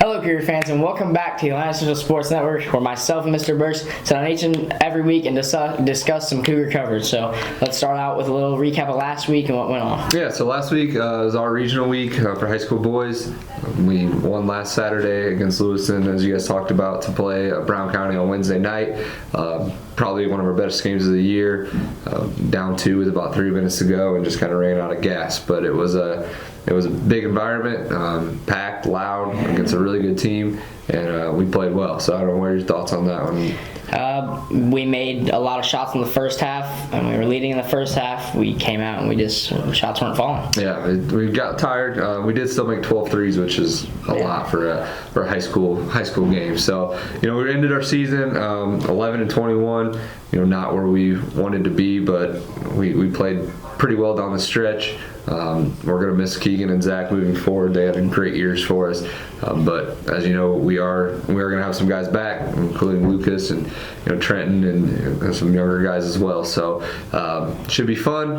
Hello, Cougar fans, and welcome back to the Atlanta Central Sports Network, where myself and Mr. Burch sit on each and every week and discuss some Cougar coverage. So let's start out with a little recap of last week and what went on. Yeah, so last week was our regional week for high school boys. We won last Saturday against Lewiston, as you guys talked about, to play Brown County on Wednesday night. Probably one of our best games of the year. Down 2 with about 3 minutes to go and just kind of ran out of gas. But it was a big environment, packed, loud, against a really good team, and we played well. So I don't know, what are your thoughts on that one? We made a lot of shots in the first half, and we were leading in the first half. We came out and shots weren't falling. Yeah, we got tired. We did still make 12 threes, which is a lot for a high school game. So, we ended our season 11-21. Not where we wanted to be, but we played pretty well down the stretch. We're going to miss Keegan and Zach moving forward. They had great years for us. But as you know, we are going to have some guys back, including Lucas and Trenton and some younger guys as well. So should be fun,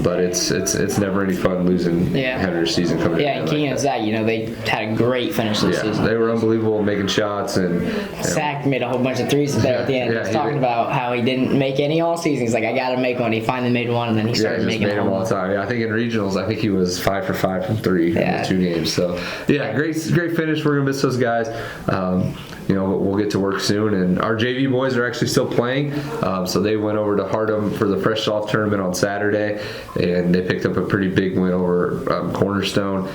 but it's never any fun losing Henry's season coming in. Yeah, and Keegan and Zach, they had a great finish this season. They were unbelievable making shots, and Zach made a whole bunch of threes there at the end. He was talking about how he didn't make any all season. He's like, I got to make one. He finally made one, and then he started making them all the time. Yeah, I think in regionals, I think he was 5 for 5 from 3 in the 2 games. So great finish. We're gonna miss those guys. We'll get to work soon, and our JV boys are actually still playing. So they went over to Hardham for the Fresh Soft tournament on Saturday, and they picked up a pretty big win over Cornerstone.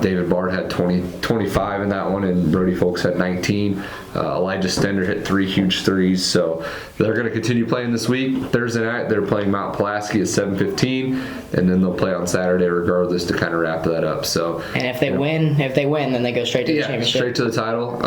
David Bard had 25 in that one, and Brody Folks had 19. Elijah Stender hit 3 huge threes. So they're going to continue playing this week. Thursday night they're playing Mount Pulaski at 7:15, and then they'll play on Saturday regardless to kind of wrap that up. So, and if they win, then they go straight to the championship. Straight to the title,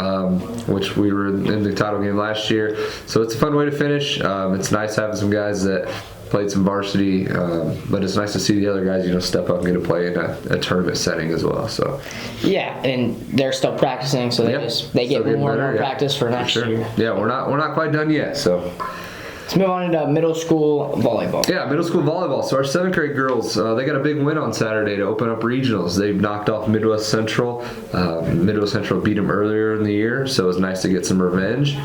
which we were in the title game last year. So it's a fun way to finish. It's nice having some guys that played some varsity, but it's nice to see the other guys, step up and get to play in a tournament setting as well. So yeah, and they're still practicing, so they get more and more practice for next year. Yeah, we're not quite done yet. So let's move on to middle school volleyball. Yeah, middle school volleyball. So our 7th grade girls, they got a big win on Saturday to open up regionals. They've knocked off Midwest Central. Midwest Central beat them earlier in the year, so it was nice to get some revenge.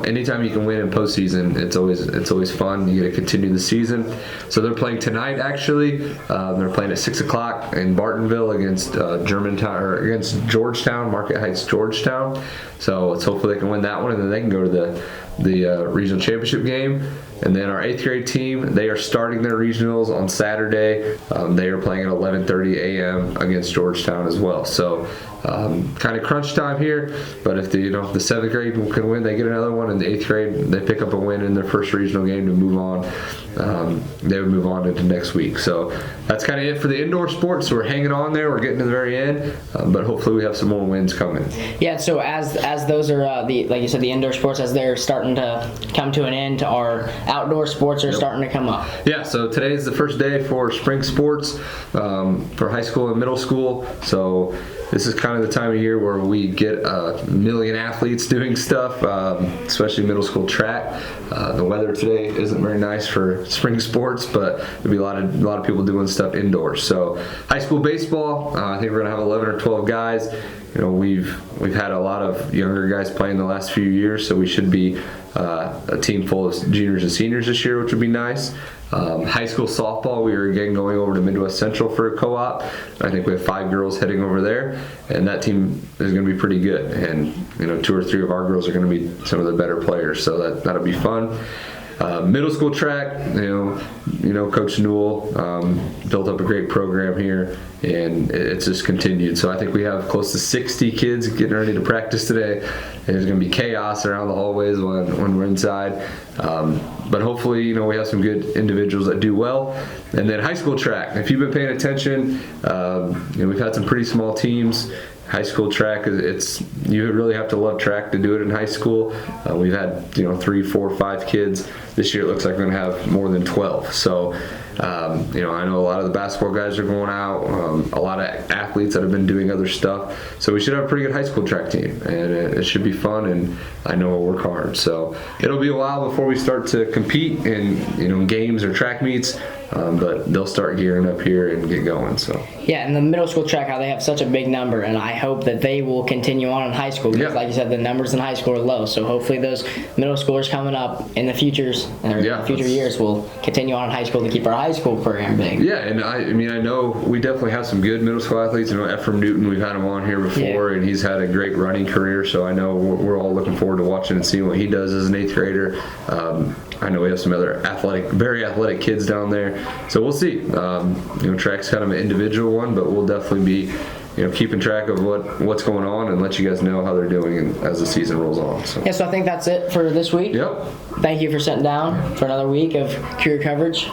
Anytime you can win in postseason, it's always fun. You get to continue the season. So they're playing tonight. Actually, they're playing at 6 o'clock in Bartonville against against Georgetown, Market Heights, Georgetown. So let's hopefully they can win that one, and then they can go to the regional championship game. And then our 8th grade team, they are starting their regionals on Saturday. They are playing at 11:30 a.m. against Georgetown as well. So kind of crunch time here, but if the 7th grade can win, they get another one. And the 8th grade, they pick up a win in their first regional game to move on. They would move on into next week. So that's kind of it for the indoor sports. So we're hanging on there. We're getting to the very end, but hopefully we have some more wins coming. Yeah. So as those are like you said, the indoor sports, as they're starting to come to an end, our outdoor sports are starting to come up. Yeah. So today is the first day for spring sports for high school and middle school. So this is kind of the time of year where we get a million athletes doing stuff, especially middle school track. The weather today isn't very nice for spring sports, but there'll be a lot of people doing stuff indoors. So high school baseball, I think we're gonna have 11 or 12 guys. We've had a lot of younger guys playing the last few years, so we should be a team full of juniors and seniors this year, which would be nice. High school softball, we are again going over to Midwest Central for a co-op. I think we have 5 girls heading over there, and that team is going to be pretty good. And 2 or 3 of our girls are going to be some of the better players, so that'll be fun. Middle school track, Coach Newell built up a great program here, and it's just continued. So I think we have close to 60 kids getting ready to practice today. And there's going to be chaos around the hallways when we're inside. But hopefully, we have some good individuals that do well. And then high school track. If you've been paying attention, we've had some pretty small teams. High school track, you really have to love track to do it in high school. We've had 3, 4, 5 kids this year it looks like we're going to have more than 12. So, I know a lot of the basketball guys are going out, a lot of athletes that have been doing other stuff. So we should have a pretty good high school track team, and it should be fun, and I know we'll work hard. So it'll be a while before we start to compete in games or track meets, but they'll start gearing up here and get going. So yeah, and the middle school track, how they have such a big number, and I hope that they will continue on in high school because, like you said, the numbers in high school are low. So hopefully those middle schoolers coming up in the future years will continue on in high school to keep our high school program big. Yeah, and I know we definitely have some good middle school athletes. Ephraim Newton, we've had him on here before, and he's had a great running career. So I know we're all looking forward to watching and seeing what he does as an 8th grader. I know we have some other very athletic kids down there. So we'll see. Track's kind of an individual one, but we'll definitely be keeping track of what's going on and let you guys know how they're doing as the season rolls on. So. Yeah, so I think that's it for this week. Yep. Thank you for sitting down for another week of Cougar coverage.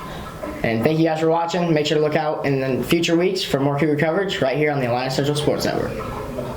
And thank you guys for watching. Make sure to look out in the future weeks for more Cougar coverage right here on the Atlanta Central Sports Network.